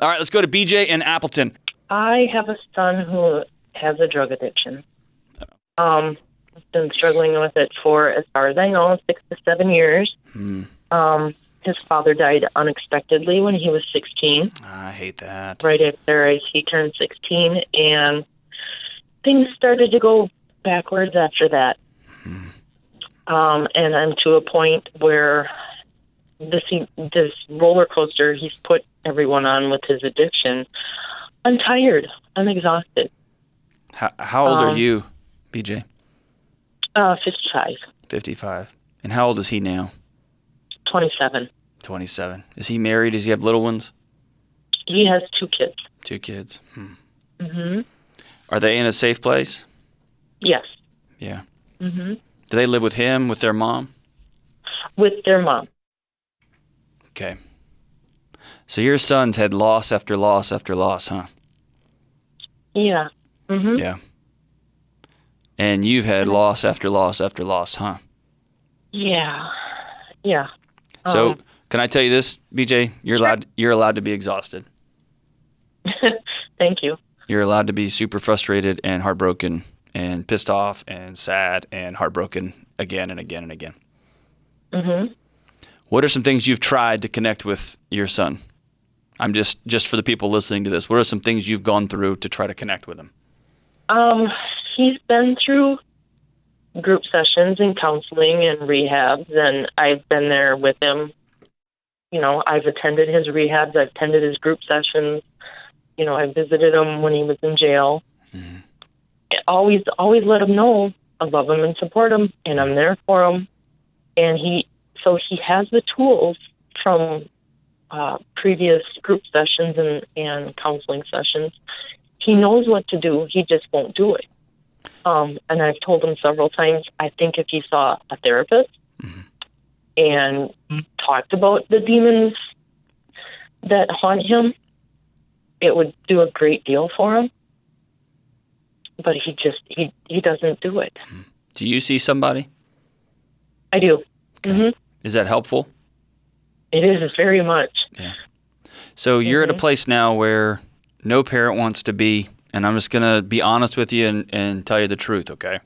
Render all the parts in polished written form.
All right, let's go to BJ in Appleton. I have a son who has a drug addiction. I've been struggling with it for, as far as I know, 6 to 7 years. His father died unexpectedly when he was 16. I hate that. Right after he turned 16, and things started to go backwards after that. And I'm to a point where this roller coaster he's put everyone on with his addiction, I'm tired. I'm exhausted. How old are you, BJ? 55. 55. And how old is he now? 27. 27. Is he married? Does he have little ones? He has 2 kids. 2 kids. Mm-hmm. Are they in a safe place? Yes. Yeah. Mm-hmm. Do they live with him, with their mom? With their mom. Okay. So your son's had loss after loss after loss, huh? Yeah. Mm-hmm. Yeah. And you've had loss after loss after loss, huh? Yeah. Yeah. So can I tell you this, BJ? You're allowed to be exhausted. Thank you. You're allowed to be super frustrated and heartbroken and pissed off and sad and heartbroken again and again and again. Mm-hmm. What are some things you've tried to connect with your son? I'm just for the people listening to this, what are some things you've gone through to try to connect with him? He's been through group sessions and counseling and rehabs, and I've been there with him. You know, I've attended his rehabs, I've attended his group sessions. You know, I visited him when he was in jail. Mm-hmm. Always let him know I love him and support him, and I'm there for him. And he has the tools from previous group sessions and counseling sessions. He knows what to do. He just won't do it. And I've told him several times, I think if he saw a therapist and talked about the demons that haunt him, it would do a great deal for him. But he doesn't do it. Do you see somebody? I do. Okay. Mm-hmm. Is that helpful? It is very much. Yeah. So you're at a place now where no parent wants to be, and I'm just going to be honest with you and tell you the truth, okay?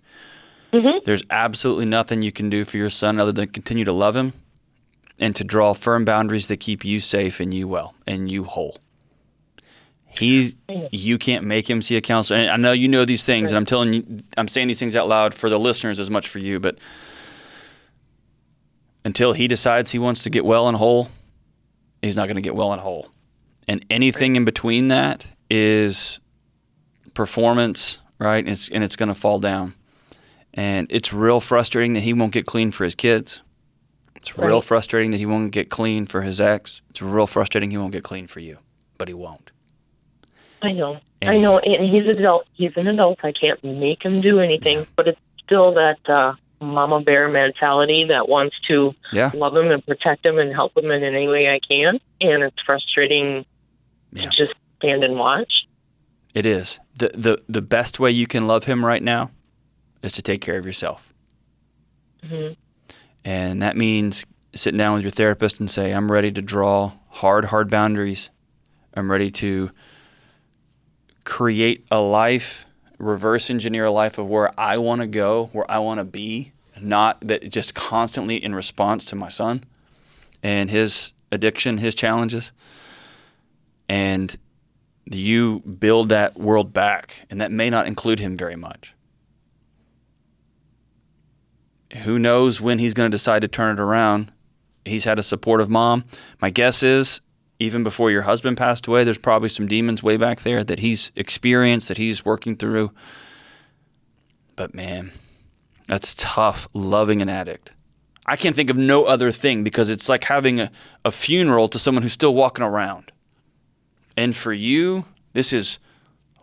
Mm-hmm. There's absolutely nothing you can do for your son other than continue to love him and to draw firm boundaries that keep you safe and you well and you whole. You can't make him see a counselor. And I know you know these things, and I'm saying these things out loud for the listeners as much for you, but until he decides he wants to get well and whole, he's not going to get well and whole. And anything in between that is performance, right? And it's going to fall down. And it's real frustrating that he won't get clean for his kids. It's real frustrating that he won't get clean for his ex. It's real frustrating he won't get clean for you, but he won't. I know. And he's an adult. He's an adult. I can't make him do anything, but it's still that mama bear mentality that wants to love him and protect him and help him in any way I can. And it's frustrating to just stand and watch. It is. The best way you can love him right now is to take care of yourself. Mm-hmm. And that means sitting down with your therapist and say, I'm ready to draw hard boundaries. I'm ready to create a life, reverse engineer a life of where I want to go, where I want to be, not that just constantly in response to my son and his addiction, his challenges. And you build that world back, and that may not include him very much. Who knows when he's going to decide to turn it around? He's had a supportive mom. My guess is even before your husband passed away, there's probably some demons way back there that he's experienced, that he's working through. But man, that's tough, loving an addict. I can't think of no other thing, because it's like having a funeral to someone who's still walking around. And for you, this is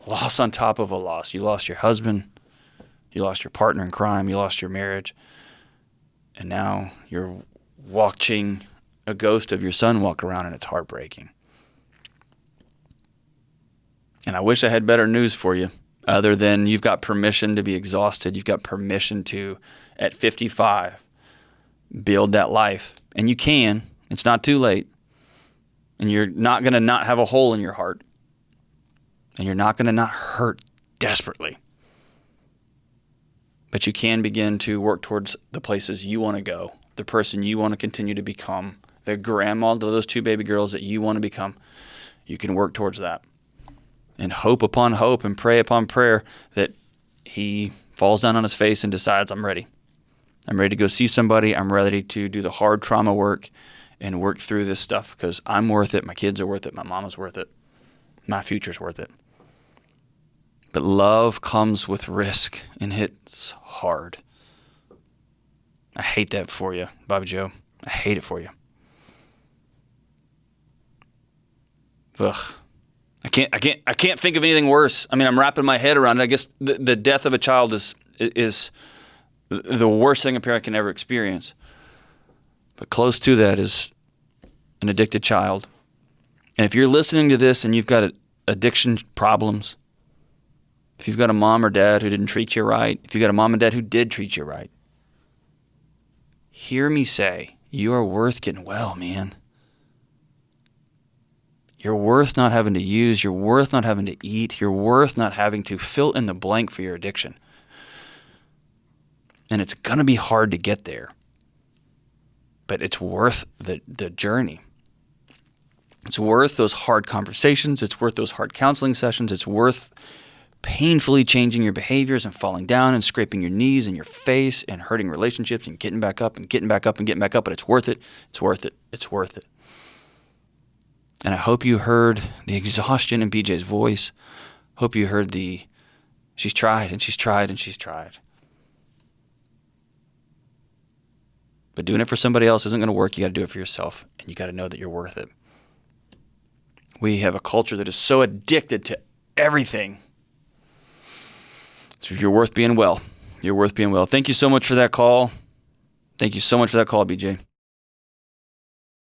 loss on top of a loss. You lost your husband. You lost your partner in crime. You lost your marriage. And now you're watching a ghost of your son walk around, and it's heartbreaking. And I wish I had better news for you, other than you've got permission to be exhausted. You've got permission to, at 55, build that life. And you can. It's not too late. And you're not going to not have a hole in your heart. And you're not going to not hurt desperately. But you can begin to work towards the places you want to go, the person you want to continue to become, the grandma to those 2 baby girls that you want to become. You can work towards that. And hope upon hope and pray upon prayer that he falls down on his face and decides, I'm ready. I'm ready to go see somebody. I'm ready to do the hard trauma work and work through this stuff because I'm worth it. My kids are worth it. My mama's worth it. My future's worth it. But love comes with risk and hits hard. I hate that for you, Bobby Joe. I hate it for you. Ugh. I can't think of anything worse. I mean, I'm wrapping my head around it. I guess the death of a child is the worst thing a parent can ever experience. But close to that is an addicted child. And if you're listening to this and you've got addiction problems, if you've got a mom or dad who didn't treat you right, if you've got a mom and dad who did treat you right, hear me say, you are worth getting well, man. You're worth not having to use. You're worth not having to eat. You're worth not having to fill in the blank for your addiction. And it's going to be hard to get there. But it's worth the journey. It's worth those hard conversations. It's worth those hard counseling sessions. It's worth painfully changing your behaviors and falling down and scraping your knees and your face and hurting relationships and getting back up and getting back up and getting back up. But it's worth it. It's worth it. It's worth it. And I hope you heard the exhaustion in BJ's voice. Hope you heard she's tried and she's tried and she's tried. But doing it for somebody else isn't going to work. You got to do it for yourself, and you got to know that you're worth it. We have a culture that is so addicted to everything. So you're worth being well. You're worth being well. Thank you so much for that call. Thank you so much for that call, BJ.